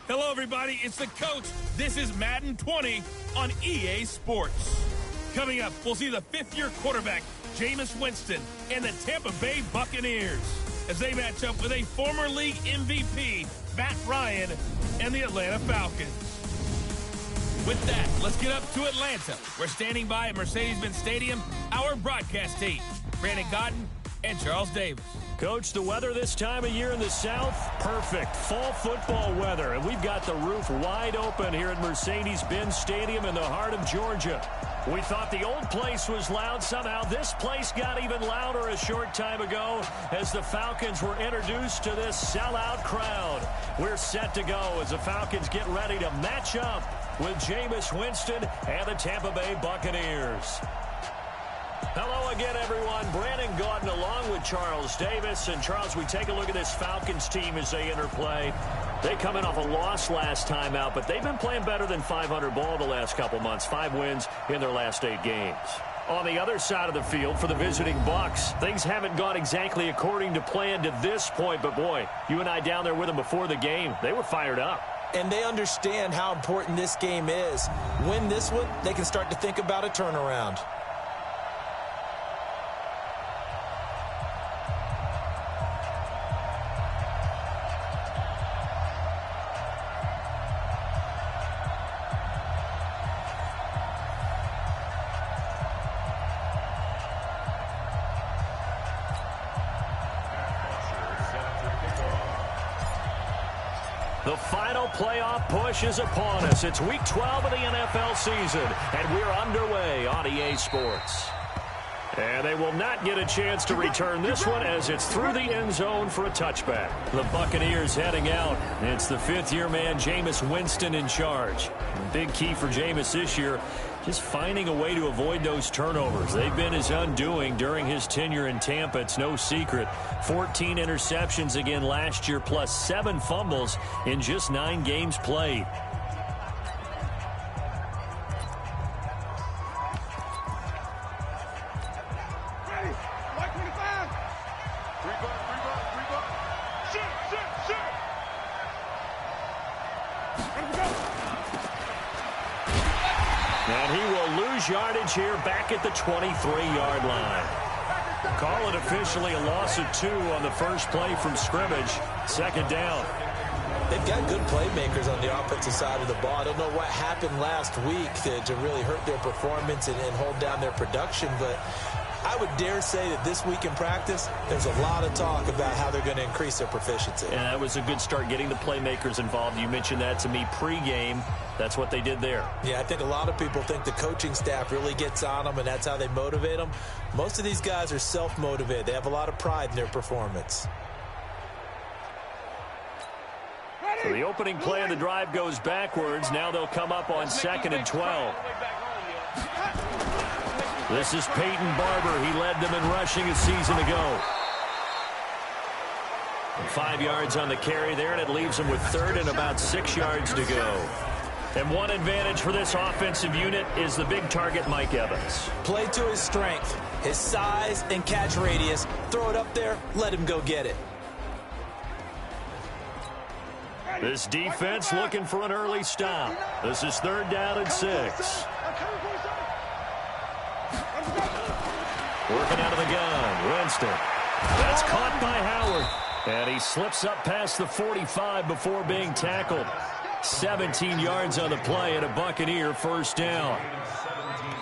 Hello, everybody. It's the coach. This is Madden 20 on EA Sports. Coming up, we'll see the fifth-year quarterback, Jameis Winston, and the Tampa Bay Buccaneers as they match up with a former league MVP, Matt Ryan, and the Atlanta Falcons. With that, let's get up to Atlanta. We're standing by at Mercedes-Benz Stadium, our broadcast team, Brandon Godden and Charles Davis. Coach, the weather this time of year in the South, perfect. Fall football weather, and we've got the roof wide open here at Mercedes-Benz Stadium in the heart of Georgia. We thought the old place was loud. Somehow this place got even louder a short time ago as the Falcons were introduced to this sellout crowd. We're set to go as the Falcons get ready to match up with Jameis Winston and the Tampa Bay Buccaneers. Hello again, everyone. Brandon Gaudin along with Charles Davis. And, Charles, we take a look at this Falcons team as they interplay. They come in off a loss last time out, but they've been playing better than 500 ball the last couple months. 5 wins in their last 8 games. On the other side of the field for the visiting Bucs, things haven't gone exactly according to plan to this point. But, boy, you and I down there with them before the game, they were fired up. And they understand how important this game is. Win this one, they can start to think about a turnaround. The final playoff push is upon us. It's Week 12 of the NFL season, and we're underway on EA Sports. And they will not get a chance to return this one as it's through the end zone for a touchback. The Buccaneers heading out. It's the fifth-year man, Jameis Winston, in charge. Big key for Jameis this year, just finding a way to avoid those turnovers. They've been his undoing during his tenure in Tampa. It's no secret. 14 interceptions again last year, plus 7 fumbles in just 9 games played. And he will lose yardage here back at the 23-yard line. Call it officially a loss of 2 on the first play from scrimmage. Second down. They've got good playmakers on the offensive side of the ball. I don't know what happened last week to really hurt their performance and hold down their production, but I would dare say that this week in practice, there's a lot of talk about how they're going to increase their proficiency. And that was a good start, getting the playmakers involved. You mentioned that to me pregame. That's what they did there. Yeah, I think a lot of people think the coaching staff really gets on them, and that's how they motivate them. Most of these guys are self-motivated. They have a lot of pride in their performance. So the opening play of the drive goes backwards. Now they'll come up on 2nd and 12. This is Peyton Barber. He led them in rushing a season ago. 5 yards on the carry there, and it leaves them with 3rd and about 6 yards to go. And one advantage for this offensive unit is the big target, Mike Evans. Play to his strength, his size and catch radius. Throw it up there, let him go get it. This defense looking for an early stop. This is 3rd down and 6. Working out of the gun, Winston. That's caught by Howard. And he slips up past the 45 before being tackled. 17 yards on the play and a Buccaneer first down.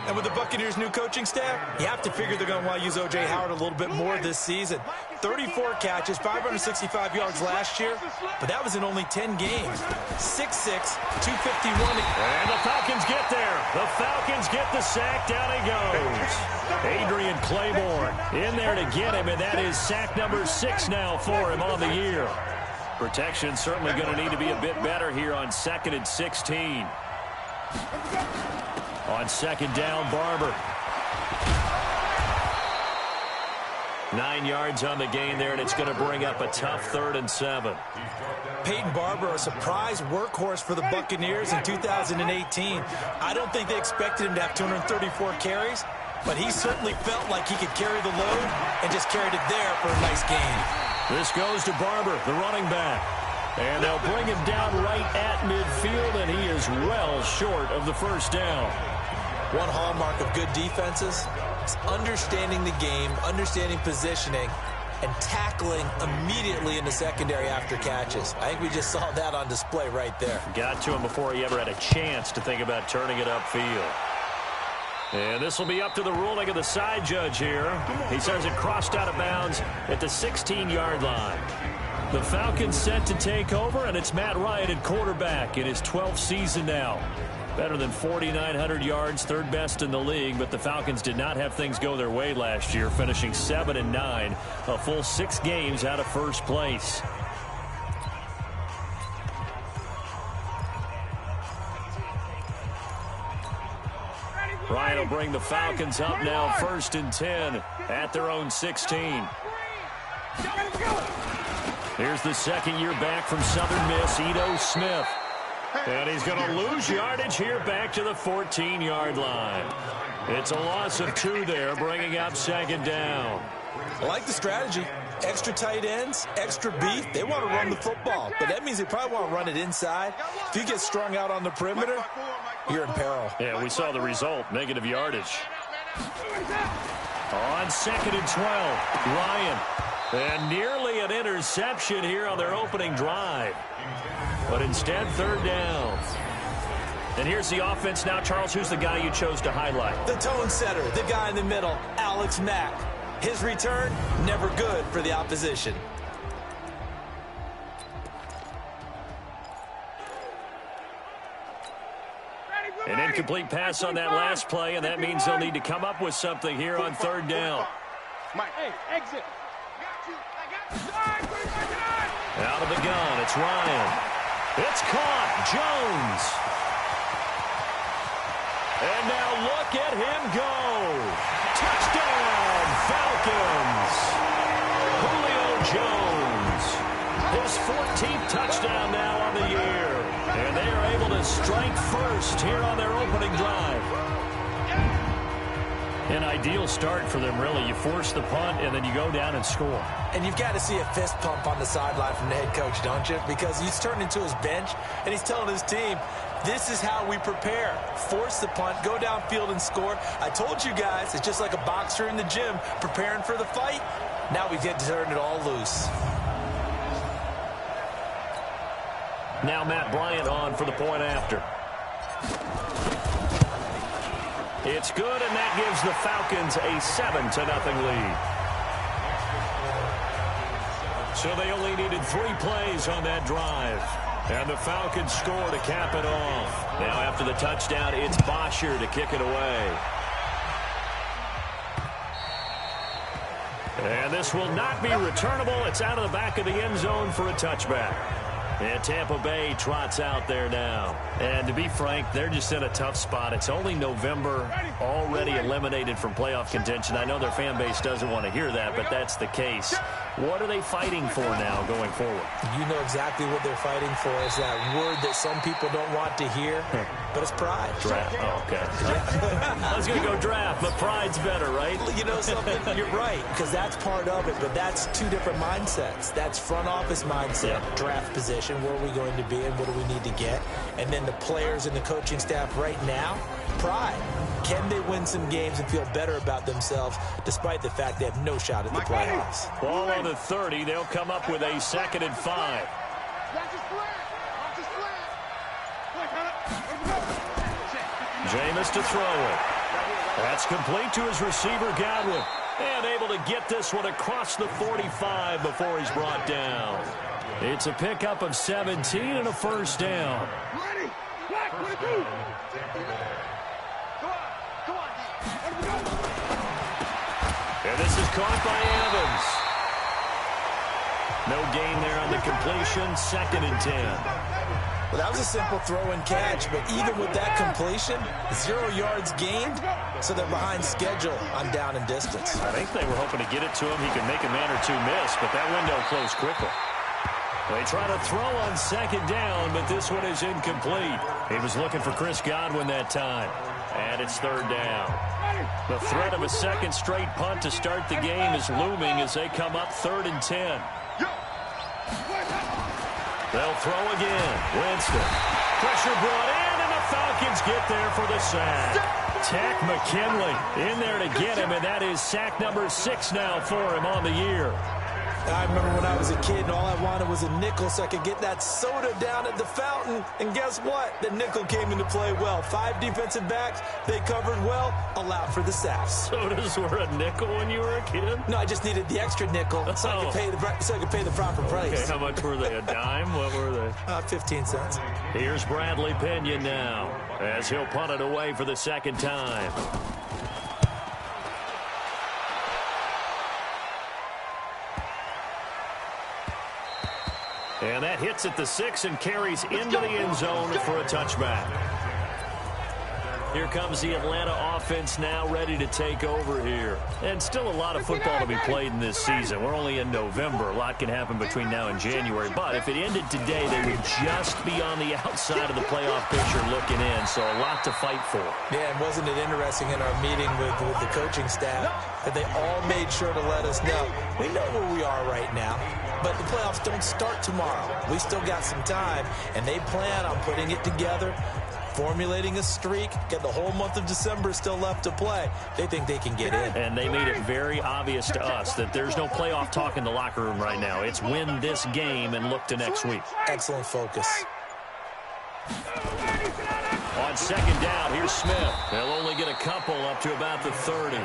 And with the Buccaneers' new coaching staff, you have to figure they're going to want to use O.J. Howard a little bit more this season. 34 catches, 565 yards last year, but that was in only 10 games. 6'6", 251. And the Falcons get there. The Falcons get the sack. Down he goes. Adrian Claiborne in there to get him, and that is sack number 6 now for him on the year. Protection certainly going to need to be a bit better here on 2nd and 16. On 2nd down, Barber. 9 yards on the gain there, and it's going to bring up a tough 3rd and 7. Peyton Barber, a surprise workhorse for the Buccaneers in 2018. I don't think they expected him to have 234 carries, but he certainly felt like he could carry the load and just carried it there for a nice gain. This goes to Barber, the running back. And they'll bring him down right at midfield, and he is well short of the first down. One hallmark of good defenses is understanding the game, understanding positioning, and tackling immediately in the secondary after catches. I think we just saw that on display right there. Got to him before he ever had a chance to think about turning it upfield. And this will be up to the ruling of the side judge here. He says it crossed out of bounds at the 16-yard line. The Falcons set to take over, and it's Matt Ryan at quarterback in his 12th season now. Better than 4,900 yards, third best in the league, but the Falcons did not have things go their way last year, finishing 7-9, a full 6 games out of first place. Ryan will bring the Falcons up now, 1st and 10 at their own 16. Here's the second year back from Southern Miss, Ito Smith. And he's going to lose yardage here back to the 14-yard line. It's a loss of 2 there, bringing up 2nd down. I like the strategy. Extra tight ends, extra beef. They want to run the football, but that means they probably want to run it inside. If you get strung out on the perimeter, you're in peril. Yeah, we saw the result, negative yardage. On 2nd and 12, Ryan. And nearly an interception here on their opening drive. But instead, 3rd down. And here's the offense now. Charles, who's the guy you chose to highlight? The tone setter, the guy in the middle, Alex Mack. His return, never good for the opposition. An incomplete pass on that last play, and that means they'll need to come up with something here on 3rd down. Hey, exit. Out of the gun, it's Ryan. It's caught, Jones. And now look at him go. Touchdown, Falcons. Julio Jones. His 14th touchdown now on the year. And they are able to strike first here on their opening drive. An ideal start for them, really. You force the punt, and then you go down and score. And you've got to see a fist pump on the sideline from the head coach, don't you? Because he's turned into his bench, and he's telling his team, this is how we prepare. Force the punt, go downfield and score. I told you guys, it's just like a boxer in the gym preparing for the fight. Now we get to turn it all loose. Now Matt Bryant on for the point after. It's good, and that gives the Falcons a 7-0 lead. So they only needed 3 plays on that drive. And the Falcons score to cap it off. Now after the touchdown, it's Bosher to kick it away. And this will not be returnable. It's out of the back of the end zone for a touchback. And Tampa Bay trots out there now. And to be frank, they're just in a tough spot. It's only November, already eliminated from playoff contention. I know their fan base doesn't want to hear that, but that's the case. What are they fighting for now going forward? You know exactly what they're fighting for. Is that word that some people don't want to hear, but it's pride. Draft. Oh, okay. I was going to go draft, but pride's better, right? You know something? You're right, because that's part of it, but that's 2 different mindsets. That's front office mindset, draft position. Where are we going to be and what do we need to get? And then the players and the coaching staff right now, pride. Can they win some games and feel better about themselves despite the fact they have no shot at the playoffs? Ball on the 30. They'll come up with a 2nd and 5. Jameis to throw it. That's complete to his receiver, Godwin. And able to get this one across the 45 before he's brought down. It's a pickup of 17 and a first down. And this is caught by Evans. No gain there on the completion. 2nd and 10. Well, that was a simple throw and catch, but even with that completion, 0 yards gained, so they're behind schedule on down and distance. I think they were hoping to get it to him. He could make a man or 2 miss, but that window closed quickly. They try to throw on 2nd down, but this one is incomplete. He was looking for Chris Godwin that time. And it's 3rd down. The threat of a 2nd straight punt to start the game is looming as they come up 3rd and 10. They'll throw again. Winston. Pressure brought in, and the Falcons get there for the sack. Tech McKinley in there to get him, and that is sack number 6 now for him on the year. I remember when I was a kid and all I wanted was a nickel so I could get that soda down at the fountain. And guess what? The nickel came into play well. 5 defensive backs, they covered well, allowed for the sacks. Sodas were a nickel when you were a kid? No, I just needed the extra nickel so I could pay the proper price. Okay, how much were they? A dime? What were they? 15 cents. Here's Bradley Pinion now as he'll punt it away for the second time. And that hits at the 6 and carries into the end zone for a touchback. Here comes the Atlanta offense now ready to take over here. And still a lot of football to be played in this season. We're only in November. A lot can happen between now and January. But if it ended today, they would just be on the outside of the playoff picture looking in. So a lot to fight for. Yeah, and wasn't it interesting in our meeting with the coaching staff that they all made sure to let us know. We know where we are right now, but the playoffs don't start tomorrow. We still got some time, and they plan on putting it together, formulating a streak, get the whole month of December still left to play. They think they can get in. And they made it very obvious to us that there's no playoff talk in the locker room right now. It's win this game and look to next week. Excellent focus. On second down, here's Smith. They'll only get a couple up to about the 30.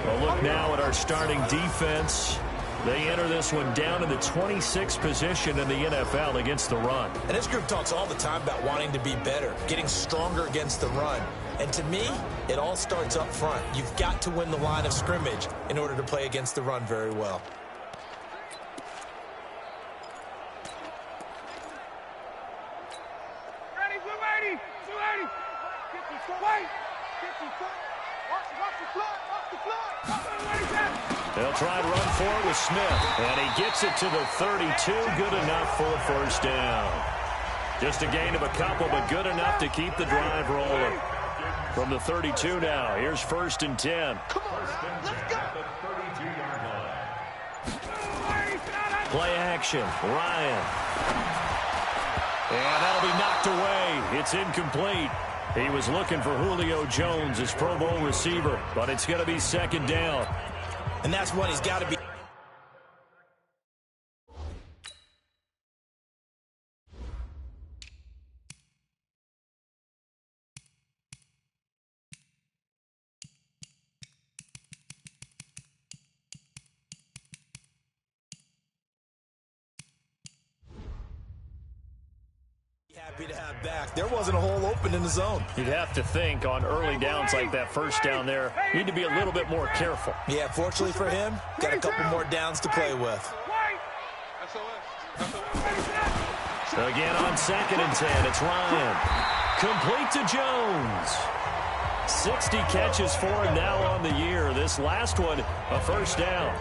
A look now at our starting defense. They enter this one down in the 26th position in the NFL against the run. And this group talks all the time about wanting to be better, getting stronger against the run. And to me, it all starts up front. You've got to win the line of scrimmage in order to play against the run very well. Ready, blue 80, blue 80. Get the wait, get the watch the clock, watch the clock. They'll try and run for it with Smith. And he gets it to the 32. Good enough for a first down. Just a gain of a couple, but good enough to keep the drive rolling. From the 32 now, here's 1st and 10. Come on, let's go. Play action, Ryan. And that'll be knocked away. It's incomplete. He was looking for Julio Jones, his Pro Bowl receiver, but it's going to be second down. And that's what he's got to be. Happy to have back. There wasn't a hole open in the zone. You'd have to think on early downs like that first down there, need to be a little bit more careful. Yeah, fortunately for him, got a couple more downs to play with. Again on 2nd and 10, it's Ryan. Complete to Jones. 60 catches for him now on the year. This last one, a first down.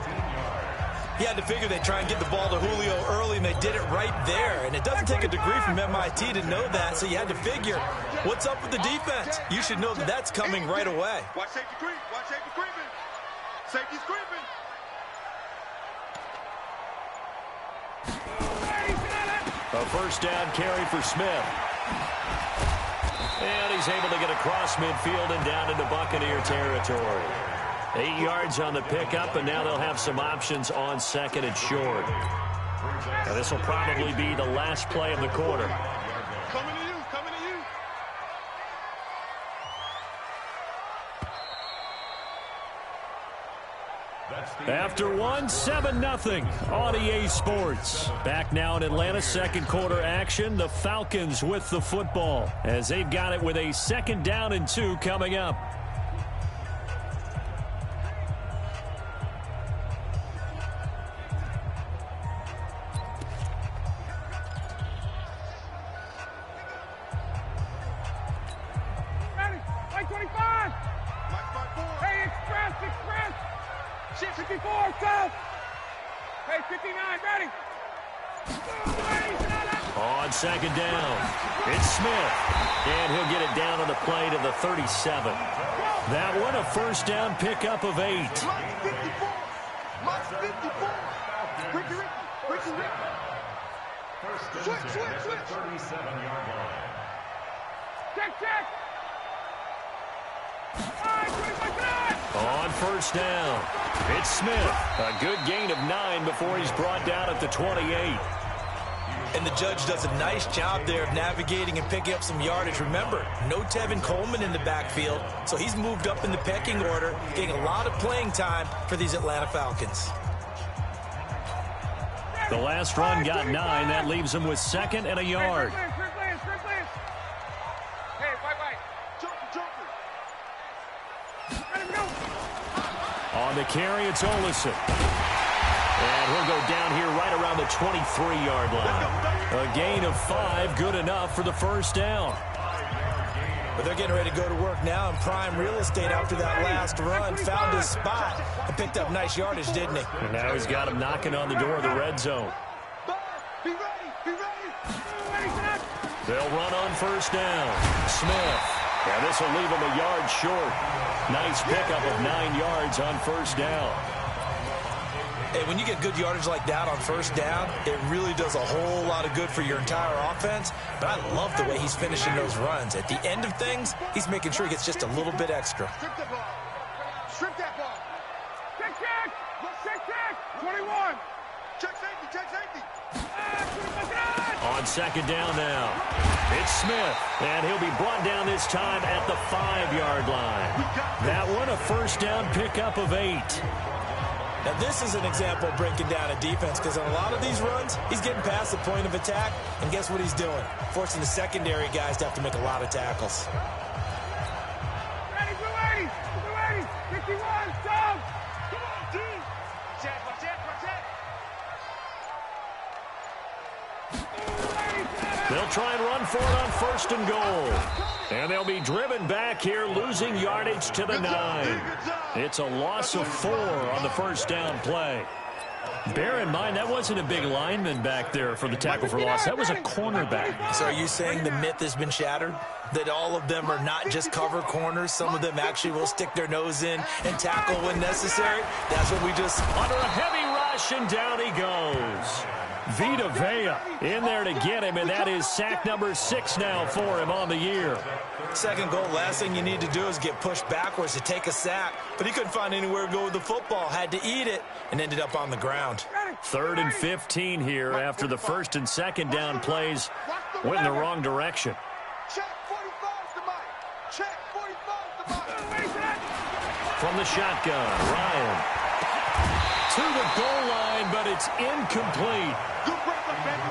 He had to figure they'd try and get the ball to Julio early, and they did it right there. And it doesn't take a degree from MIT to know that, so you had to figure, what's up with the defense? You should know that that's coming right away. Watch safety creep. Watch safety creeping. Safety's creeping. A first down carry for Smith. And he's able to get across midfield and down into Buccaneer territory. 8 yards on the pickup, and now they'll have some options on 2nd and short. Now this will probably be the last play of the quarter. Coming to you, coming to you. After one, 7-0 on EA Sports. Back now in Atlanta, second quarter action. The Falcons with the football as they've got it with a 2nd down and 2 coming up. Ready, like 25. Hey, express. 54, go. Hey, 59, ready. On 2nd down, it's Smith. And he'll get it down on the play to the 37. That one, a first down pickup of 8. Lock 54. Lock 54. Ricky. Switch. 37-yard line. Check. On first down, it's Smith. A good gain of 9 before he's brought down at the 28. And the judge does a nice job there of navigating and picking up some yardage. Remember, no Tevin Coleman in the backfield, so he's moved up in the pecking order, getting a lot of playing time for these Atlanta Falcons. The last run got 9. That leaves him with 2nd and a yard. On the carry, it's Olsen. And he'll go down here right around the 23-yard line. A gain of 5, good enough for the first down. But they're getting ready to go to work now in prime real estate after that last run. Found his spot and picked up nice yardage, didn't he? And now he's got him knocking on the door of the red zone. Be ready. They'll run on first down. Smith. And this will leave him a yard short. Nice pickup of 9 yards on first down. Hey, when you get good yardage like that on first down, it really does a whole lot of good for your entire offense. But I love the way he's finishing those runs. At the end of things, he's making sure he gets just a little bit extra. Strip that ball. Check. 21. Check safety. On second down now, it's Smith, and he'll be brought down this time at the 5-yard line. That one a first down pickup of 8. Now, this is an example of breaking down a defense, because on a lot of these runs, he's getting past the point of attack, and guess what he's doing? Forcing the secondary guys to have to make a lot of tackles. Ready, blue 80, 51, down. Come on, D. Check. They'll try and run for it on first and goal. And they'll be driven back here, losing yardage to the 9. It's a loss of 4 on the first down play. Bear in mind, that wasn't a big lineman back there for the tackle for loss. That was a cornerback. So are you saying the myth has been shattered? That all of them are not just cover corners? Some of them actually will stick their nose in and tackle when necessary? That's what we just... Under a heavy rush, and down he goes. Vita Vea in there to get him, and that is sack number 6 now for him on the year. Second goal, last thing you need to do is get pushed backwards to take a sack. But he couldn't find anywhere to go with the football, had to eat it, and ended up on the ground. 3rd and 15 here after the first and second down plays went in the wrong direction. Check 45's the mark. Check 45's the mark. From the shotgun, Ryan to the goal line, but it's incomplete. Good break up, baby.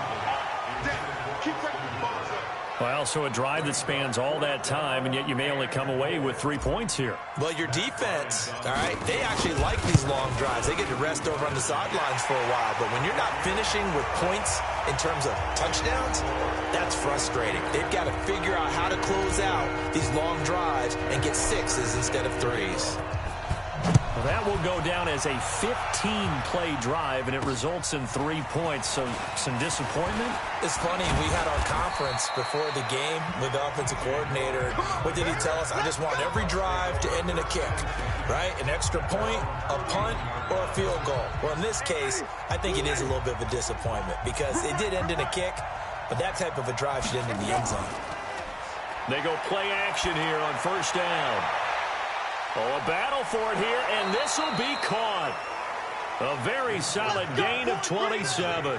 Keep breaking the balls up. Well, so a drive that spans all that time, and yet you may only come away with 3 points here. Well, your defense, all right, they actually like these long drives. They get to rest over on the sidelines for a while. But when you're not finishing with points in terms of touchdowns, that's frustrating. They've got to figure out how to close out these long drives and get 6s instead of 3s. Well, that will go down as a 15-play drive, and it results in 3 points. So some disappointment? It's funny, we had our conference before the game with the offensive coordinator. What did he tell us? I just want every drive to end in a kick, right? An extra point, a punt, or a field goal. Well, in this case, I think it is a little bit of a disappointment because it did end in a kick, but that type of a drive should end in the end zone. They go play action here on first down. Oh, a battle for it here, and this will be caught. A very solid gain of 27.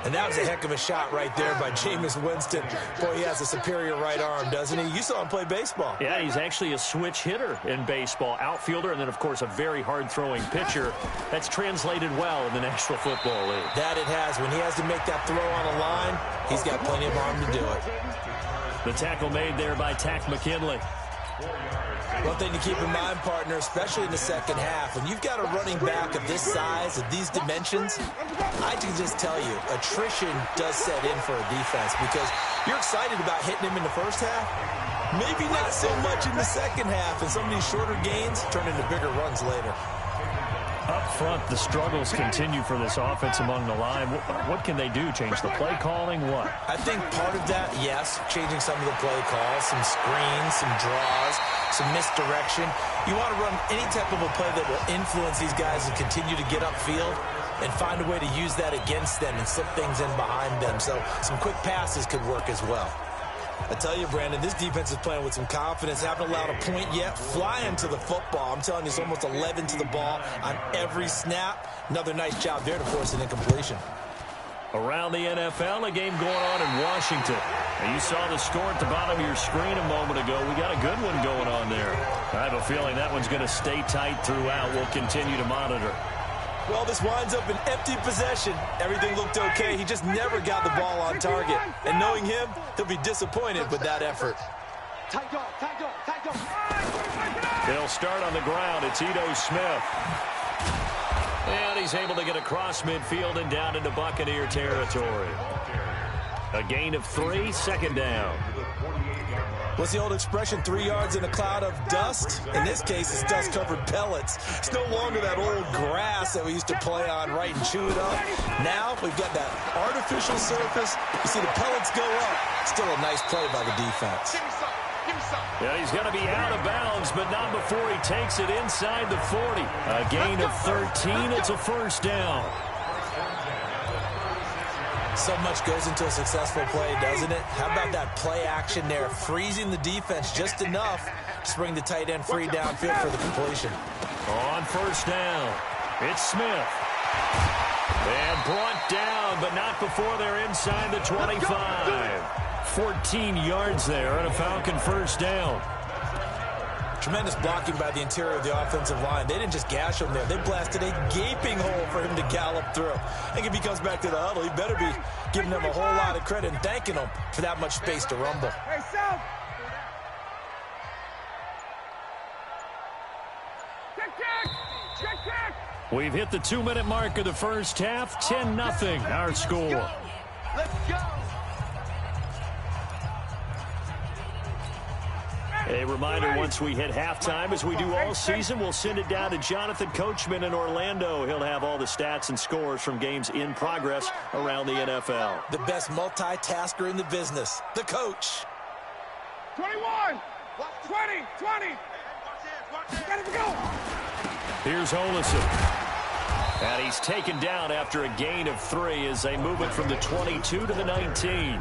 And that was a heck of a shot right there by Jameis Winston. Boy, he has a superior right arm, doesn't he? You saw him play baseball. Yeah, he's actually a switch hitter in baseball. Outfielder, and then, of course, a very hard-throwing pitcher. That's translated well in the National Football League. That it has. When he has to make that throw on a line, he's got plenty of arm to do it. The tackle made there by Tack McKinley. One thing to keep in mind, partner, especially in the second half, when you've got a running back of this size, of these dimensions, I can just tell you, attrition does set in for a defense because you're excited about hitting him in the first half. Maybe not so much in the second half, and some of these shorter gains turn into bigger runs later. Up front, the struggles continue for this offense among the line. What can they do? Change the play calling? What? I think part of that, yes, changing some of the play calls, some screens, some draws, some misdirection. You want to run any type of a play that will influence these guys and continue to get upfield. and find a way to use that against them and slip things in behind them. So some quick passes could work as well. I tell you, Brandon, this defense is playing with some confidence. Haven't allowed a point yet. Flying to the football. I'm telling you, it's almost 11 to the ball on every snap. Another nice job there to force an incompletion. Around the NFL, a game going on in Washington. And you saw the score at the bottom of your screen a moment ago. We got a good one going on there. I have a feeling that one's going to stay tight throughout. We'll continue to monitor. Well, this winds up an empty possession. Everything looked okay. He just never got the ball on target. And knowing him, he'll be disappointed with that effort. They'll start on the ground. It's Ito Smith. And he's able to get across midfield and down into Buccaneer territory. A gain of 3, second down. What's the old expression, 3 yards in a cloud of dust? In this case, it's dust-covered pellets. It's no longer that old grass that we used to play on, right, and chew it up. Now we've got that artificial surface. You see the pellets go up. Still a nice play by the defense. Yeah, he's going to be out of bounds, but not before he takes it inside the 40. A gain of 13. It's a first down. So much goes into a successful play, doesn't it? How about that play action there, freezing the defense just enough to bring the tight end free downfield for the completion. On first down, it's Smith. And brought down, but not before they're inside the 25. 14 yards there and a Falcon first down. Tremendous blocking by the interior of the offensive line. They didn't just gash him there. They blasted a gaping hole for him to gallop through. I think if he comes back to the huddle, he better be giving them a whole lot of credit and thanking them for that much space to rumble. Hey, South. Check. We've hit the 2-minute mark of the first half. 10-0 our score. Let's go. A reminder, once we hit halftime, as we do all season, we'll send it down to Jonathan Coachman in Orlando. He'll have all the stats and scores from games in progress around the NFL. The best multitasker in the business, the coach. 21, 20. Got it to go. Here's Olesen. And he's taken down after a gain of 3 as they move it from the 22 to the 19.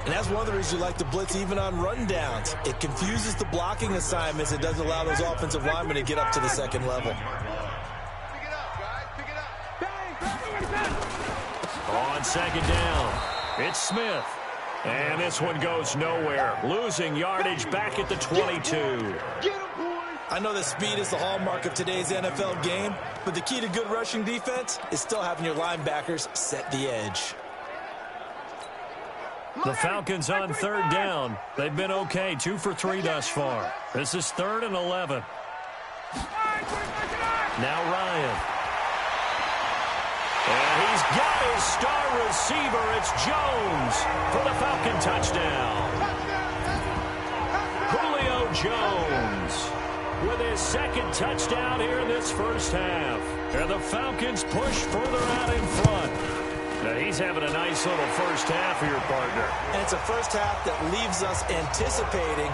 And that's one of the reasons you like to blitz even on rundowns. It confuses the blocking assignments. It doesn't allow those offensive linemen to get up to the second level. Pick it up, guys. Pick it up. On second down, it's Smith. And this one goes nowhere. Losing yardage back at the 22. I know that speed is the hallmark of today's NFL game, but the key to good rushing defense is still having your linebackers set the edge. The Falcons on third down. They've been okay, 2 for 3 thus far. This is 3rd and 11. Now Ryan. And he's got his star receiver. It's Jones for the Falcon touchdown. Julio Jones with his second touchdown here in this first half. And the Falcons push further out in front. Now he's having a nice little first half here, partner. And it's a first half that leaves us anticipating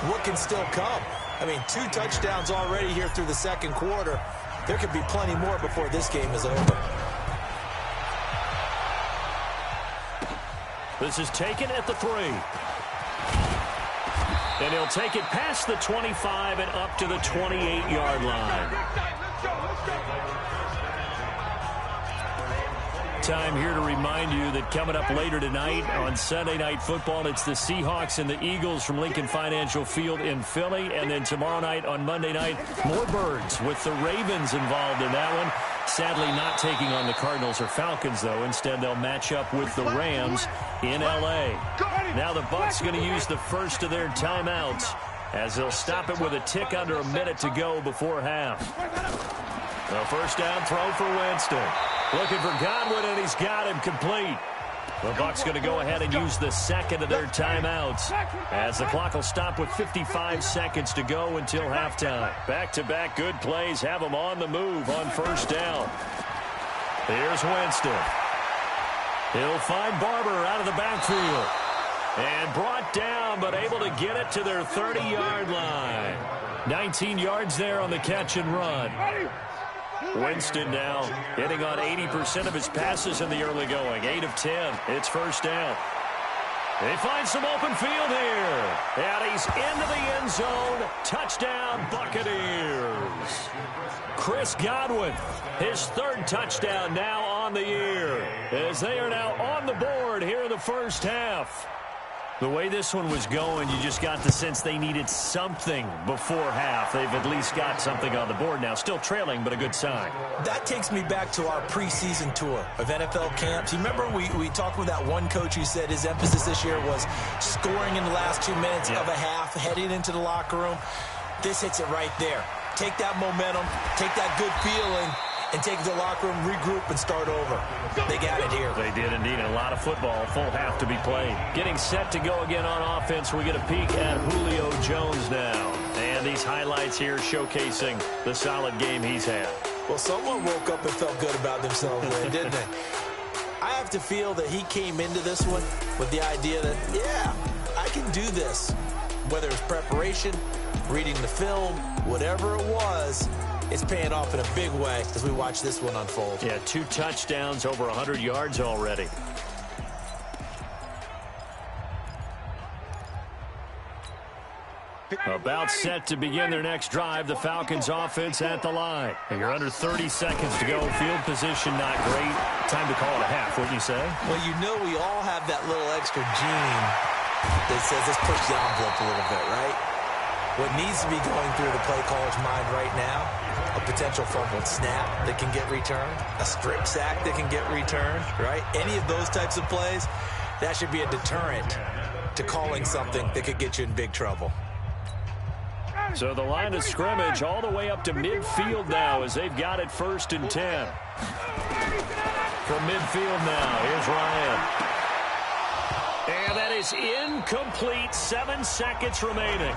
what can still come. I mean, 2 touchdowns already here through the second quarter. There could be plenty more before this game is over. This is taken at the 3. And he'll take it past the 25 and up to the 28-yard line. Time here to remind you that coming up later tonight on Sunday Night Football, it's the Seahawks and the Eagles from Lincoln Financial Field in Philly. And then tomorrow night on Monday night, more Birds with the Ravens involved in that one. Sadly not taking on the Cardinals or Falcons, though. Instead, they'll match up with the Rams in L.A. Now the Bucs going to use the first of their timeouts as they'll stop it with a tick under a minute to go before half. The first down throw for Winston. Looking for Godwin, and he's got him complete. The Bucs going to go ahead and use the second of their timeouts as the clock will stop with 55 seconds to go until halftime. Back-to-back good plays have them on the move on first down. Here's Winston. He'll find Barber out of the backfield. And brought down, but able to get it to their 30-yard line. 19 yards there on the catch and run. Winston now hitting on 80% of his passes in the early going. 8 of 10. It's first down. They find some open field here. And he's into the end zone. Touchdown, Buccaneers. Chris Godwin, his third touchdown now on the year, as they are now on the board here in the first half. The way this one was going, you just got the sense they needed something before half. They've at least got something on the board now. Still trailing, but a good sign. That takes me back to our preseason tour of NFL camps. You remember we talked with that one coach who said his emphasis this year was scoring in the last 2 minutes of a half, heading into the locker room. This hits it right there. Take that momentum, take that good feeling, and take the locker room, regroup, and start over. They got it here. They did indeed. A lot of football, full half to be played. Getting set to go again on offense. We get a peek at Julio Jones now. And these highlights here showcasing the solid game he's had. Well, someone woke up and felt good about themselves there, didn't they? I have to feel that he came into this one with the idea that, yeah, I can do this. Whether it's preparation, reading the film, whatever it was, it's paying off in a big way as we watch this one unfold. Yeah, 2 touchdowns, over 100 yards already. About set to begin their next drive. The Falcons offense at the line. And you're under 30 seconds to go. Field position not great. Time to call it a half, wouldn't you say? Well, you know we all have that little extra gene that says let's push the envelope a little bit, right? What needs to be going through the play caller's mind right now, a potential fumbled snap that can get returned, a strip sack that can get returned, right? Any of those types of plays, that should be a deterrent to calling something that could get you in big trouble. So the line of scrimmage all the way up to midfield now as they've got it 1st and 10. From midfield now, here's Ryan. And that is incomplete. 7 seconds remaining.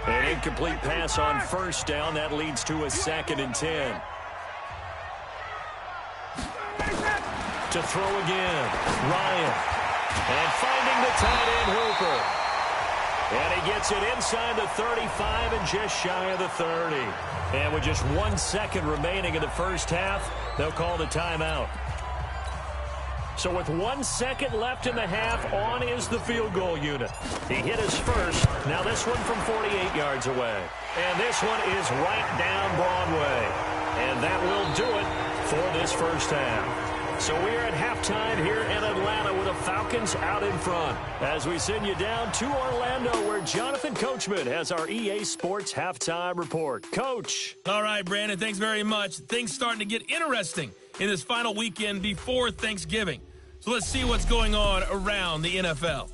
An incomplete pass on first down. That leads to a 2nd and 10. To throw again. Ryan. And finding the tight end Hooper. And he gets it inside the 35 and just shy of the 30. And with just 1 second remaining in the first half, they'll call the timeout. So with 1 second left in the half, on is the field goal unit. He hit his first. Now this one from 48 yards away. And this one is right down Broadway. And that will do it for this first half. So we are at halftime here in Atlanta with the Falcons out in front. As we send you down to Orlando where Jonathan Coachman has our EA Sports Halftime Report. Coach. All right, Brandon, thanks very much. Things starting to get interesting in this final weekend before Thanksgiving. So let's see what's going on around the NFL.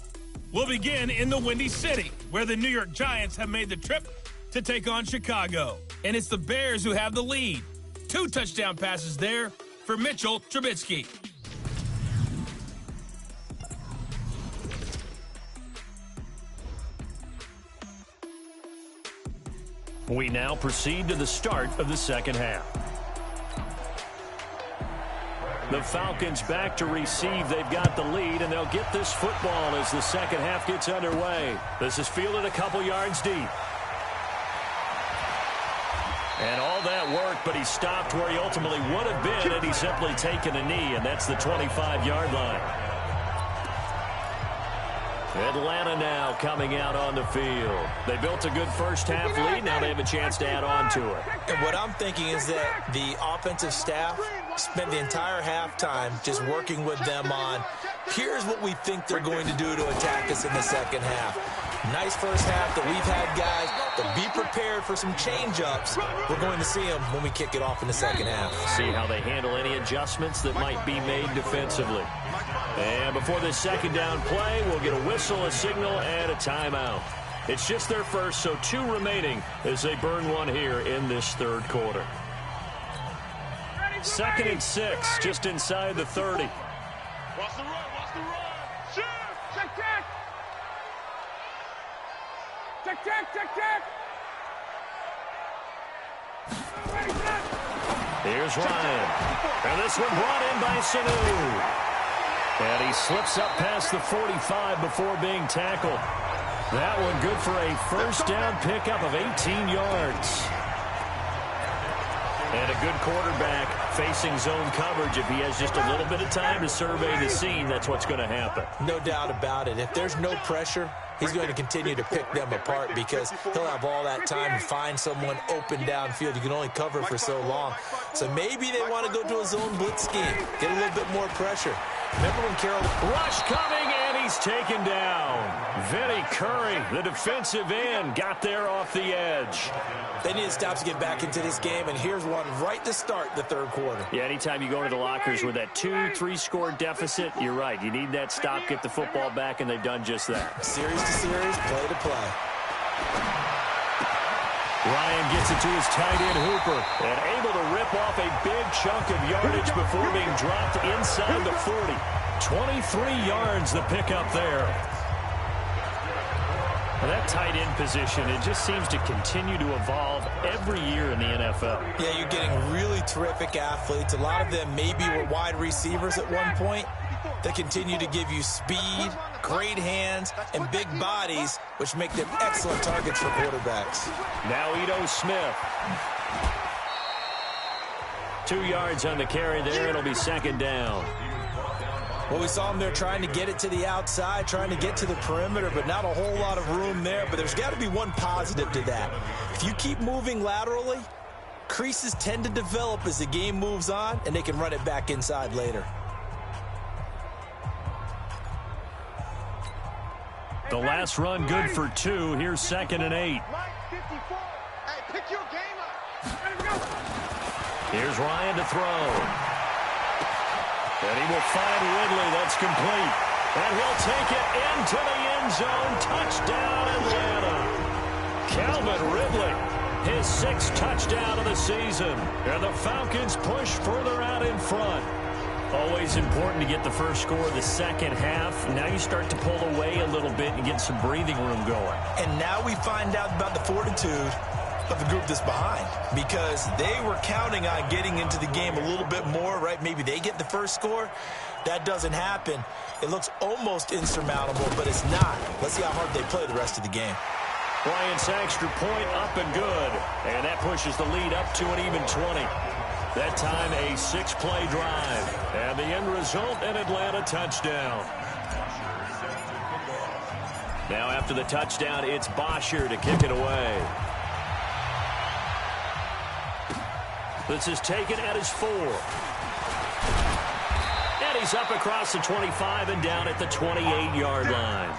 We'll begin in the Windy City, where the New York Giants have made the trip to take on Chicago. And it's the Bears who have the lead. 2 touchdown passes there for Mitchell Trubisky. We now proceed to the start of the second half. The Falcons back to receive. They've got the lead, and they'll get this football as the second half gets underway. This is fielded a couple yards deep. And all that work, but he stopped where he ultimately would have been had he simply taken a knee, and that's the 25-yard line. Atlanta now coming out on the field. They built a good first half lead. Now they have a chance to add on to it. And what I'm thinking is that the offensive staff spent the entire halftime just working with them on, here's what we think they're going to do to attack us in the second half. Nice first half that we've had, guys, but be prepared for some change-ups. We're going to see them when we kick it off in the second half. See how they handle any adjustments that might be made defensively. And before this second down play, we'll get a whistle, a signal, and a timeout. It's just their first, so 2 remaining as they burn one here in this third quarter. 2nd and 6, just inside the 30. Watch the run, watch the run. Shoot! Check, check! Check, check, check, check! Here's Ryan. And this one brought in by Sanu. And he slips up past the 45 before being tackled. That one good for a first down pickup of 18 yards. And a good quarterback facing zone coverage. If he has just a little bit of time to survey the scene, that's what's going to happen. No doubt about it. If there's no pressure, he's going to continue to pick them apart because he'll have all that time to find someone open downfield. You can only cover for so long. So maybe they want to go to a zone blitz scheme, get a little bit more pressure. Remember when Carroll... Rush coming, and he's taken down. Vinny Curry, the defensive end, got there off the edge. They need to stop to get back into this game, and here's one right to start the third quarter. Yeah, anytime you go into the lockers with that 2-3 score deficit, you're right. You need that stop, get the football back, and they've done just that. Series to series, play to play. Ryan gets it to his tight end, Hooper, and able to rip off a big chunk of yardage before being dropped inside the 40. 23 yards the pickup there. Well, that tight end position, it just seems to continue to evolve every year in the NFL. Yeah, you're getting really terrific athletes. A lot of them maybe were wide receivers at one point. They continue to give you speed, great hands, and big bodies, which make them excellent targets for quarterbacks. Now Ito Smith. 2 yards on the carry there. It'll be second down. Well, we saw him there trying to get it to the outside, trying to get to the perimeter, but not a whole lot of room there. But there's got to be one positive to that. If you keep moving laterally, creases tend to develop as the game moves on, and they can run it back inside later. The last run good for 2. Here's 2nd and 8. Here's Ryan to throw. And he will find Ridley. That's complete. And he'll take it into the end zone. Touchdown, Atlanta. Calvin Ridley, his 6th touchdown of the season. And the Falcons push further out in front. Always important to get the first score of the second half. Now you start to pull away a little bit and get some breathing room going. And now we find out about the fortitude of the group that's behind, because they were counting on getting into the game a little bit more, right? Maybe they get the first score. That doesn't happen. It looks almost insurmountable, but it's not. Let's see how hard they play the rest of the game. Bryant's extra point up and good. And that pushes the lead up to an even 20. That time a 6-play drive. And the end result, an Atlanta touchdown. Now after the touchdown, it's Bosher to kick it away. This is taken at his 4. And he's up across the 25 and down at the 28-yard line.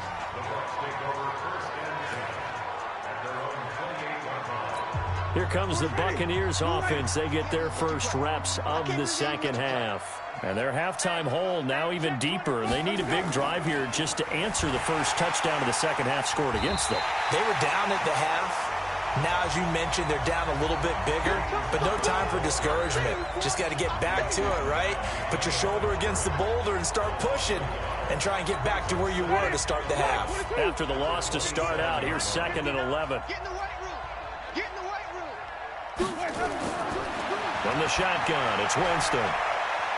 Here comes the Buccaneers offense. They get their first reps of the second half. And their halftime hole now even deeper. They need a big drive here just to answer the first touchdown of the second half scored against them. They were down at the half. Now, as you mentioned, they're down a little bit bigger, but no time for discouragement. Just got to get back to it, right? Put your shoulder against the boulder and start pushing and try and get back to where you were to start the half. After the loss to start out, here's 2nd and 11. From the shotgun, it's Winston.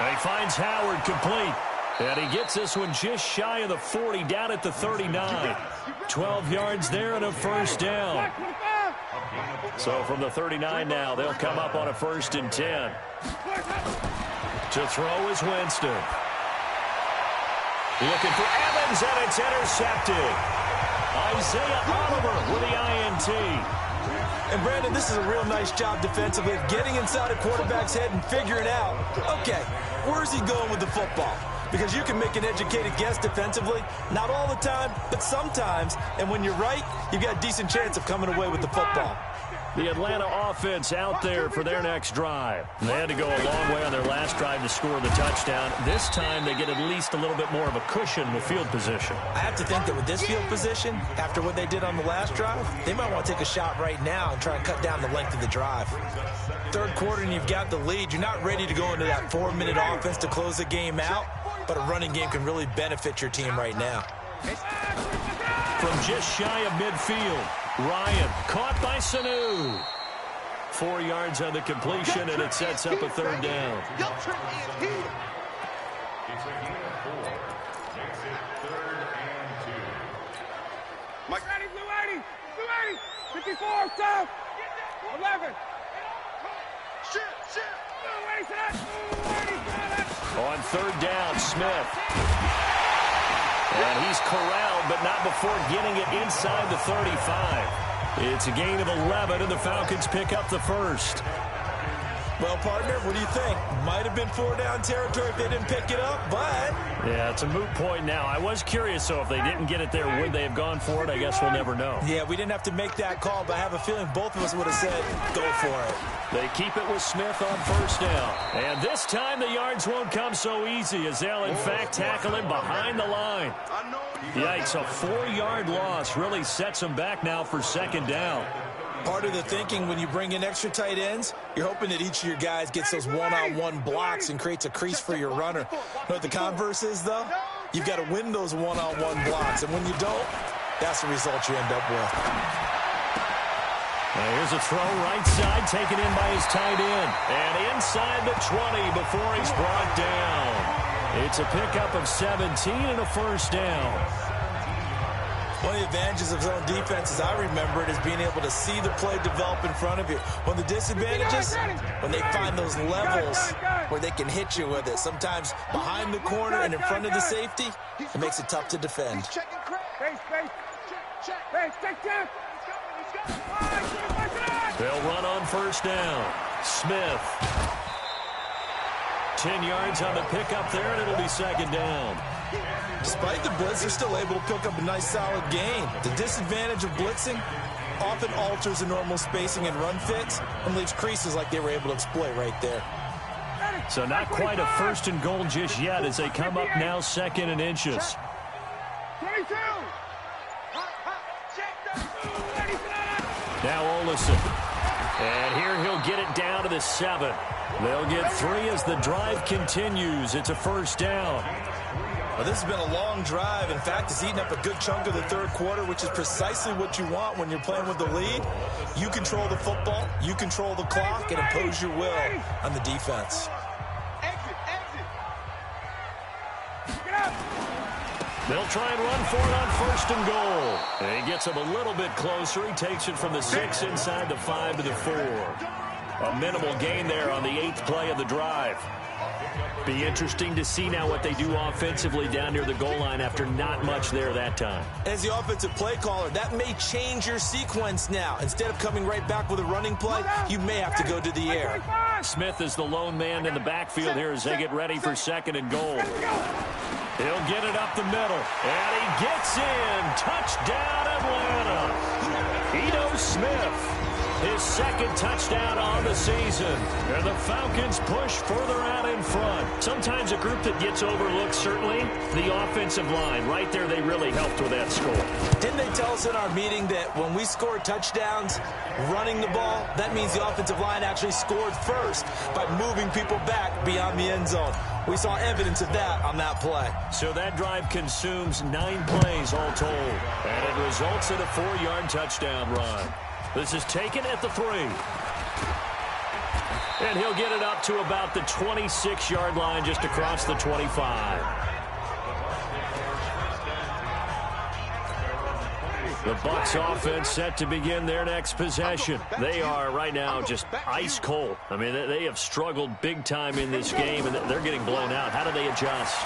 And he finds Howard complete. And he gets this one just shy of the 40, down at the 39. 12 yards there and a first down. So from the 39 now, they'll come up on a 1st and 10. To throw is Winston. Looking for Evans, and it's intercepted. Isaiah Oliver with the INT. And, Brandon, this is a real nice job defensively of getting inside a quarterback's head and figuring out, okay, where's he going with the football? Because you can make an educated guess defensively, not all the time, but sometimes. And when you're right, you've got a decent chance of coming away with the football. The Atlanta offense out there for their next drive. They had to go a long way on their last drive to score the touchdown. This time they get at least a little bit more of a cushion with field position. I have to think that with this field position, after what they did on the last drive, they might want to take a shot right now and try and cut down the length of the drive. Third quarter and you've got the lead. You're not ready to go into that 4-minute offense to close the game out, but a running game can really benefit your team right now. From just shy of midfield, Ryan caught by Sanu. 4 yards on the completion, and it sets up a 3rd down. Mike, ready? 54, stop. 11. On third down, Smith. And he's corralled, but not before getting it inside the 35. It's a gain of 11, and the Falcons pick up the first. Well, partner, what do you think? Might have been 4-down territory if they didn't pick it up, but... Yeah, it's a moot point now. I was curious, so if they didn't get it there, would they have gone for it? I guess we'll never know. Yeah, we didn't have to make that call, but I have a feeling both of us would have said, go for it. They keep it with Smith on first down. And this time the yards won't come so easy as they'll, in fact, tackle him behind the line. Yikes, a 4-yard loss really sets them back now for second down. Part of the thinking when you bring in extra tight ends, you're hoping that each of your guys gets those one-on-one blocks and creates a crease for your runner. You know what the converse is, though? You've got to win those one-on-one blocks, and when you don't, that's the result you end up with. Now here's a throw right side, taken in by his tight end. And inside the 20 before he's brought down. It's a pickup of 17 and a first down. One of the advantages of zone defense, as I remember it, is being able to see the play develop in front of you. One of the disadvantages, when they find those levels where they can hit you with it. Sometimes behind the corner and in front of the safety, it makes it tough to defend. They'll run on first down. Smith. 10 yards on the pickup there, and it'll be second down. Despite the blitz, they're still able to pick up a nice, solid gain. The disadvantage of blitzing often alters the normal spacing and run fits and leaves creases like they were able to exploit right there. So not quite a first and goal just yet as they come up now second and inches. 22. Now Olsen. And here he'll get it down to the 7. They'll get 3 as the drive continues. It's a first down. Well, this has been a long drive. In fact, it's eaten up a good chunk of the third quarter, which is precisely what you want when you're playing with the lead. You control the football, you control the clock, and impose your will on the defense. They'll try and run for it on first and goal. And he gets him a little bit closer. He takes it from the 6 inside the 5 to the 4. A minimal gain there on the 8th play of the drive. Be interesting to see now what they do offensively down near the goal line after not much there that time. As the offensive play caller, that may change your sequence now. Instead of coming right back with a running play, you may have to go to the air. Smith is the lone man in the backfield here as they get ready for second and goal. He'll get it up the middle, and he gets in. Touchdown, Atlanta. Ito Smith. His second touchdown on the season. And the Falcons push further out in front. Sometimes a group that gets overlooked, certainly, the offensive line. Right there, they really helped with that score. Didn't they tell us in our meeting that when we score touchdowns running the ball, that means the offensive line actually scored first by moving people back beyond the end zone? We saw evidence of that on that play. So that drive consumes 9 plays all told. And it results in a 4-yard touchdown run. This is taken at the 3. And he'll get it up to about the 26-yard line just across the 25. The Bucs offense set to begin their next possession. They are right now just ice cold. I mean, they have struggled big time in this game, and they're getting blown out. How do they adjust?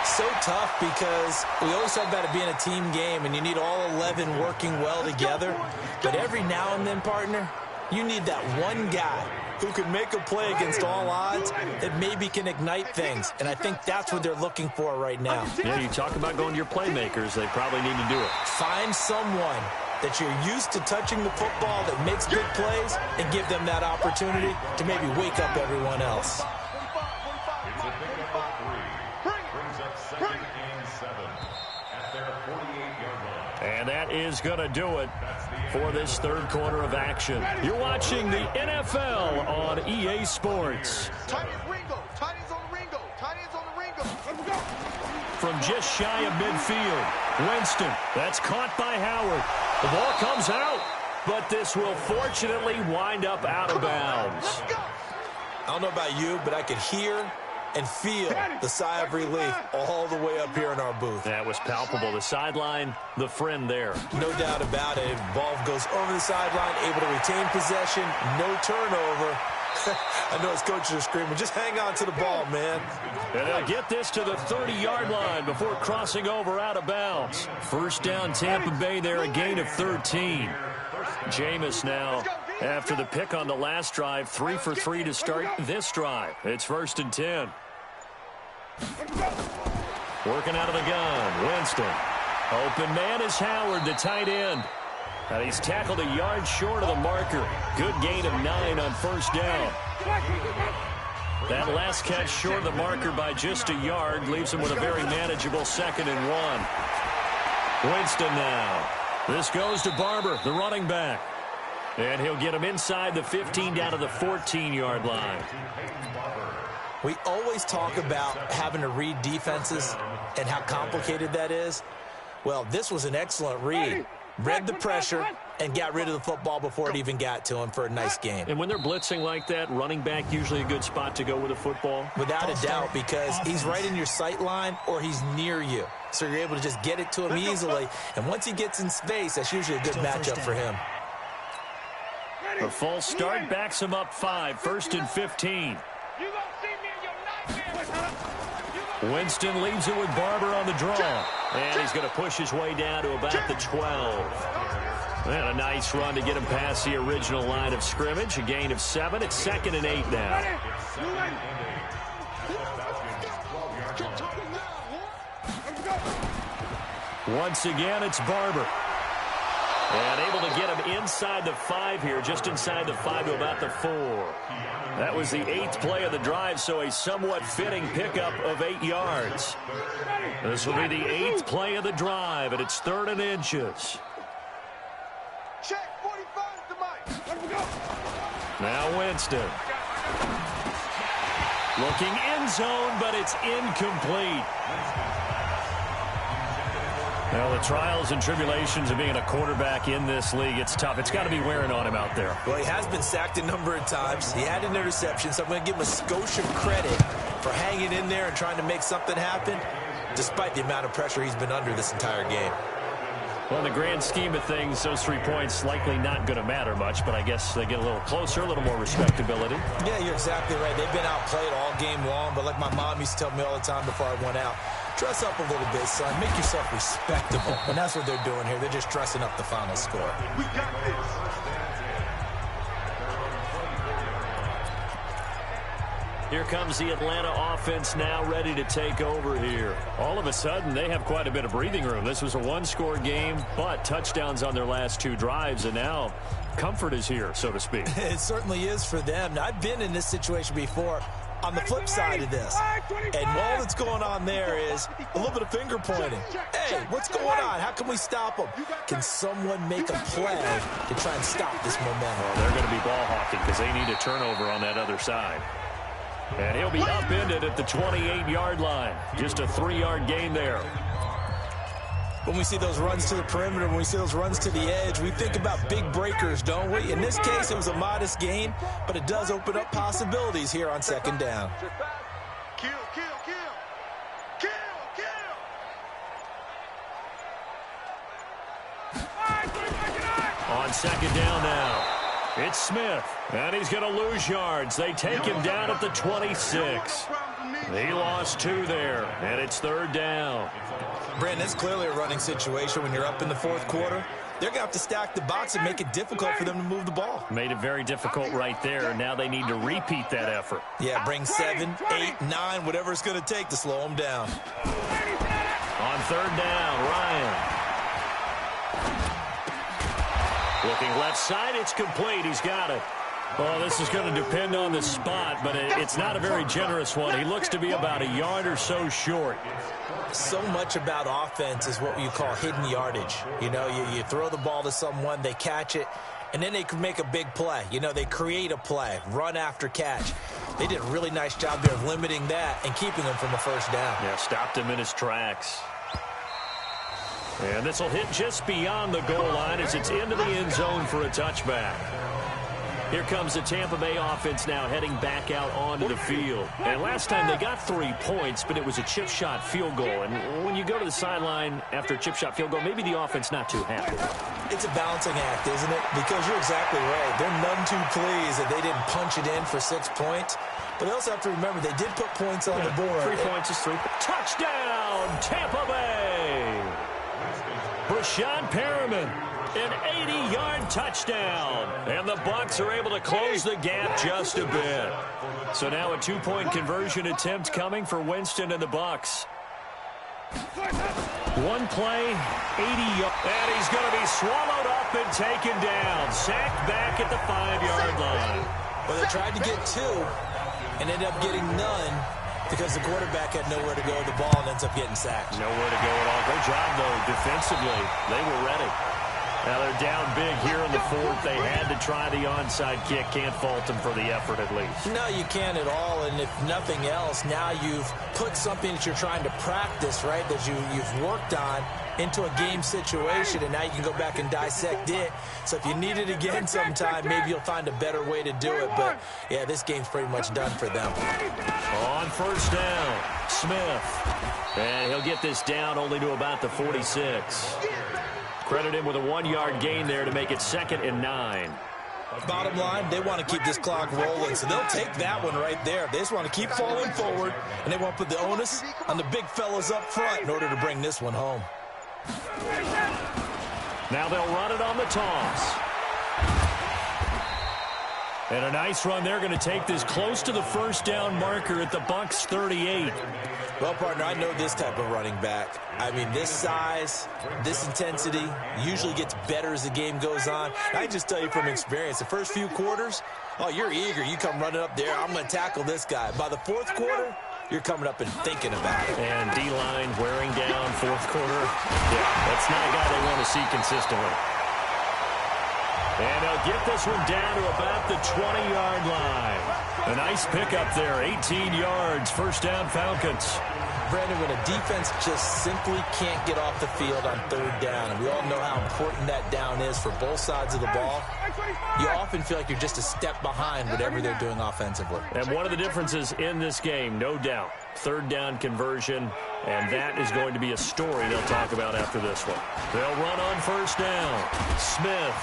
So tough because we always talk about it being a team game, and you need all 11 working well together. But every now and then, partner, you need that one guy who can make a play against all odds that maybe can ignite things. And I think that's what they're looking for right now. Yeah, you talk about going to your playmakers. They probably need to do it. Find someone that you're used to touching the football that makes big plays and give them that opportunity to maybe wake up everyone else. And that is going to do it for this third quarter of action. You're watching the NFL on EA Sports. From just shy of midfield, Winston, that's caught by Howard. The ball comes out, but this will fortunately wind up out of bounds. I don't know about you, but I could hear and feel the sigh of relief all the way up here in our booth. That was palpable. The sideline, the friend there. No doubt about it. Ball goes over the sideline, able to retain possession, no turnover. I know his coaches are screaming, just hang on to the ball, man. And they'll get this to the 30-yard line before crossing over out of bounds. First down, Tampa Bay there, a gain of 13. Jameis now, after the pick on the last drive, 3 for 3 to start this drive. It's 1st and 10. Working out of the gun, Winston. Open man is Howard, the tight end. And he's tackled a yard short of the marker. Good gain of 9 on first down. That last catch short of the marker by just a yard leaves him with a very manageable 2nd and 1. Winston now. This goes to Barber, the running back. And he'll get him inside the 15 down to the 14-yard line. We always talk about having to read defenses and how complicated that is. Well, this was an excellent read. Read the pressure and got rid of the football before it even got to him for a nice game. And when they're blitzing like that, running back usually a good spot to go with the football? Without a doubt, because he's right in your sight line or he's near you. So you're able to just get it to him easily. And once he gets in space, that's usually a good matchup for him. A false start backs him up 5, 1st and 15. Winston leaves it with Barber on the draw. And he's going to push his way down to about the 12. And a nice run to get him past the original line of scrimmage. A gain of 7. It's 2nd and 8 now. Once again, it's Barber. And able to get him inside the 5 here, just inside the 5 to about the 4. That was the 8th play of the drive, so a somewhat fitting pickup of 8 yards. This will be the 8th play of the drive, and it's 3rd and inches. Check 45 to Mike. Let him go. Now Winston. Looking end zone, but it's incomplete. Well, the trials and tribulations of being a quarterback in this league, it's tough. It's got to be wearing on him out there. Well, he has been sacked a number of times. He had an interception, so I'm going to give him a skosh of credit for hanging in there and trying to make something happen, despite the amount of pressure he's been under this entire game. Well, in the grand scheme of things, those 3 points likely not going to matter much, but I guess they get a little closer, a little more respectability. Yeah, you're exactly right. They've been outplayed all game long, but like my mom used to tell me all the time before I went out, dress up a little bit, son. Make yourself respectable. And that's what they're doing here. They're just dressing up the final score. We got this. Here comes the Atlanta offense now ready to take over here. All of a sudden, they have quite a bit of breathing room. This was a 1-score game, but touchdowns on their last 2 drives, and now comfort is here, so to speak. It certainly is for them. Now, I've been in this situation before on the flip side of this. And all that's going on there is a little bit of finger pointing. Hey, what's going on? How can we stop them? Can someone make a play to try and stop this momentum? Well, they're going to be ball hawking because they need a turnover on that other side. And he'll be upended at the 28-yard line. Just a 3-yard gain there. When we see those runs to the perimeter, when we see those runs to the edge, we think about big breakers, don't we? In this case, it was a modest gain, but it does open up possibilities here on 2nd down. Kill, kill, kill. Kill, kill. On 2nd down now. It's Smith, and he's going to lose yards. They take him down at the 26. He lost 2 there, and it's 3rd down. Brandon, it's clearly a running situation when you're up in the 4th quarter. They're going to have to stack the box and make it difficult for them to move the ball. Made it very difficult right there, and now they need to repeat that effort. Yeah, bring 7, 8, 9, whatever it's going to take to slow them down. On 3rd down, Ryan. Looking left side, it's complete. He's got it. Well, this is going to depend on the spot, but it's not a very generous one. He looks to be about a yard or so short. So much about offense is what you call hidden yardage. You know, you throw the ball to someone, they catch it, and then they can make a big play. You know, they create a play, run after catch. They did a really nice job there of limiting that and keeping him from a 1st down. Yeah, stopped him in his tracks. And this will hit just beyond the goal line as it's into the end zone for a touchback. Here comes the Tampa Bay offense now heading back out onto the field. And last time they got 3 points, but it was a chip shot field goal. And when you go to the sideline after a chip shot field goal, maybe the offense not too happy. It's a balancing act, isn't it? Because you're exactly right. They're none too pleased that they didn't punch it in for 6 points. But they also have to remember they did put points on the board. 3 points is 3. Touchdown, Tampa Bay! Brashad Perriman. An 80-yard touchdown. And the Bucs are able to close the gap just a bit. So now a 2-point conversion attempt coming for Winston and the Bucs. One play, 80 yards. And he's going to be swallowed up and taken down. Sacked back at the 5-yard line. Well, they tried to get 2 and ended up getting none because the quarterback had nowhere to go with the ball and ends up getting sacked. Nowhere to go at all. Great job, though, defensively. They were ready. Now they're down big here in the 4th. They had to try the onside kick. Can't fault them for the effort at least. No, you can't at all. And if nothing else, now you've put something that you're trying to practice, right, that you've worked on into a game situation, and now you can go back and dissect it. So if you need it again sometime, maybe you'll find a better way to do it. But, yeah, this game's pretty much done for them. On first down, Smith. And he'll get this down only to about the 46. Credit him with a 1-yard gain there to make it 2nd and 9. Bottom line, they want to keep this clock rolling, so they'll take that one right there. They just want to keep falling forward, and they want to put the onus on the big fellas up front in order to bring this one home. Now they'll run it on the toss. And a nice run. They're going to take this close to the first down marker at the Bucs 38. Well, partner, I know this type of running back. I mean, this size, this intensity usually gets better as the game goes on. I just tell you from experience, the first few quarters, oh, you're eager. You come running up there, I'm going to tackle this guy. By the 4th quarter, you're coming up and thinking about it. And D-line wearing down 4th quarter. Yeah, that's not a guy they want to see consistently. And they'll get this one down to about the 20-yard line. A nice pickup there, 18 yards, first down Falcons. Brandon, when a defense just simply can't get off the field on 3rd down, and we all know how important that down is for both sides of the ball, you often feel like you're just a step behind whatever they're doing offensively. And one of the differences in this game, no doubt, 3rd down conversion, and that is going to be a story they'll talk about after this one. They'll run on first down. Smith.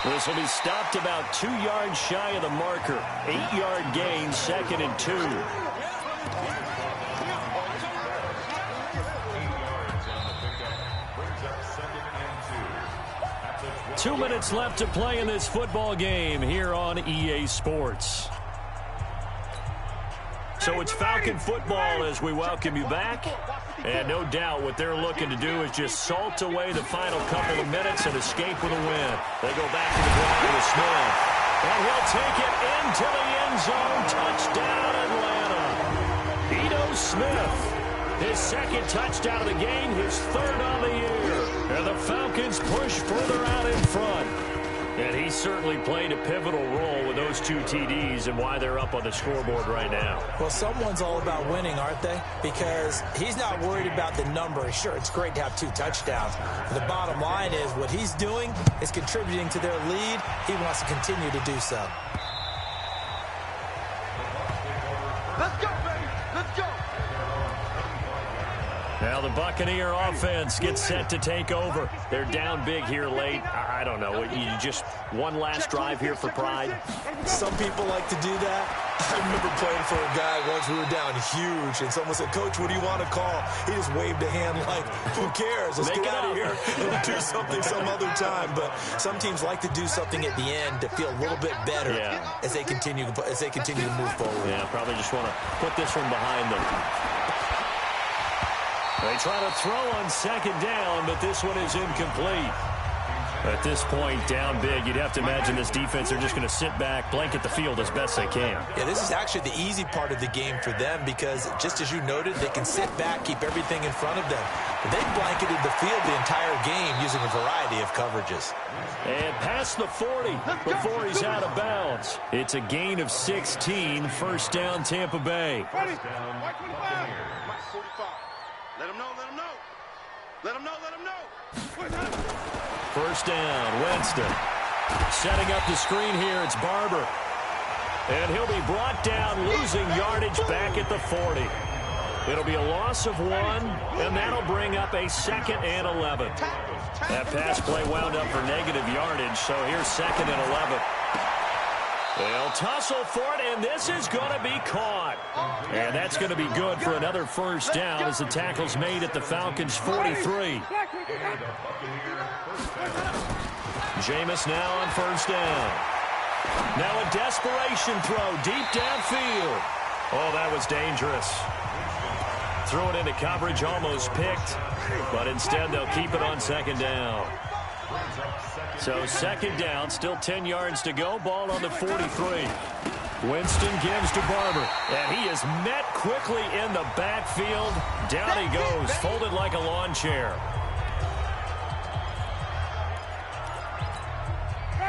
This will be stopped about 2 yards shy of the marker. 8-yard gain, 2nd and 2. 2 minutes left to play in this football game here on EA Sports. So it's Falcon football as we welcome you back. And no doubt what they're looking to do is just salt away the final couple of minutes and escape with a win. They go back to the ground with Smith. And he'll take it into the end zone. Touchdown, Atlanta. Ito Smith. His 2nd touchdown of the game, his 3rd on the year. And the Falcons push further out in front. And he certainly played a pivotal role with those 2 TDs and why they're up on the scoreboard right now. Well, someone's all about winning, aren't they? Because he's not worried about the number. Sure, it's great to have 2 touchdowns. But the bottom line is what he's doing is contributing to their lead. He wants to continue to do so. Let's go, baby. Let's go. Now the Buccaneer offense gets set to take over. They're down big here late. I don't know. You just one last drive here for pride. Some people like to do that. I remember playing for a guy once. We were down huge, and someone said, "Coach, what do you want to call?" He just waved a hand like, "Who cares? Let's get out of here and do something some other time." But some teams like to do something at the end to feel a little bit better as they continue to move forward. Yeah, probably just want to put this one behind them. They try to throw on 2nd down, but this one is incomplete. At this point, down big, you'd have to imagine this defense, they're just going to sit back, blanket the field as best they can. Yeah, this is actually the easy part of the game for them because, just as you noted, they can sit back, keep everything in front of them. But they blanketed the field the entire game using a variety of coverages. And past the 40 before he's out of bounds. It's a gain of 16, first down Tampa Bay. Ready? White 25. White 45. Let him know, let him know. Let him know, let him know. First down, Winston. Setting up the screen here, it's Barber. And he'll be brought down, losing yardage back at the 40. It'll be a loss of 1, and that'll bring up a 2nd and 11. That pass play wound up for negative yardage, so here's 2nd and 11. They'll tussle for it, and this is going to be caught. And that's going to be good for another first down as the tackle's made at the Falcons' 43. Jameis now on first down. Now a desperation throw deep downfield. Oh, that was dangerous. Threw it into coverage, almost picked, but instead they'll keep it on 2nd down. So 2nd down, still 10 yards to go, ball on the 43. Winston gives to Barber, and he is met quickly in the backfield. Down he goes, folded like a lawn chair.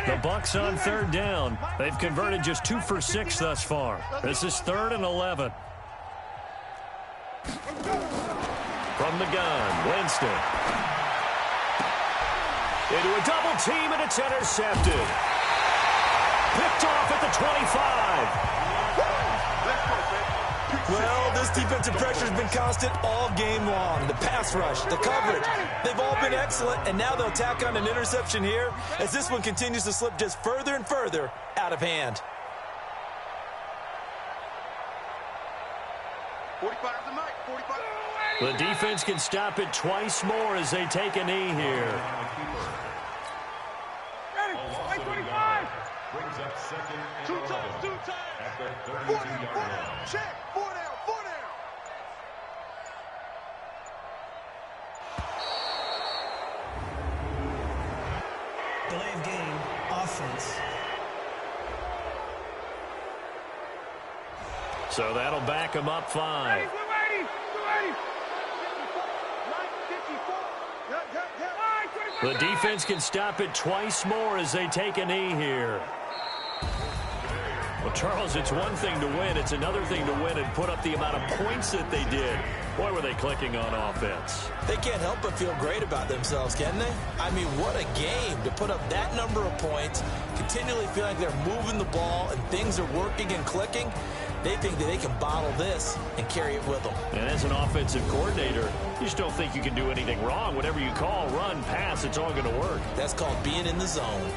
The Bucs on 3rd down. They've converted just 2 for 6 thus far. This is 3rd and 11. From the gun, Winston. Into a double team, and it's intercepted. Picked off at the 25. Well, this defensive pressure has been constant all game long. The pass rush, the coverage, they've all been excellent, and now they'll tack on an interception here as this one continues to slip just further and further out of hand. 45 to Mike, 45. The defense can stop it twice more as they take a knee here. Ready, 25. Brings up 2nd and 2 11. times, 2 times. At the 4 32-yard down, 4 line. down, check, 4 down, 4 down. Delay of game, offense. So that'll back them up 5. Ready, we're ready, we're ready. 54, 54. The defense can stop it twice more as they take a knee here. Well, Charles, it's one thing to win. It's another thing to win and put up the amount of points that they did. Boy, were they clicking on offense. They can't help but feel great about themselves, can they? I mean, what a game to put up that number of points, continually feel like they're moving the ball and things are working and clicking. They think that they can bottle this and carry it with them. And as an offensive coordinator, you just don't think you can do anything wrong. Whatever you call, run, pass, it's all going to work. That's called being in the zone.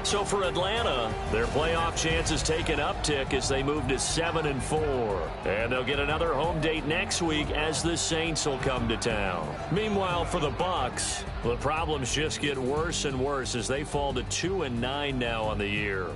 So for Atlanta, their playoff chances take an uptick as they move to 7-4. And they'll get another home date next week as the Saints will come to town. Meanwhile, for the Bucs, the problems just get worse and worse as they fall to 2-9 now on the year.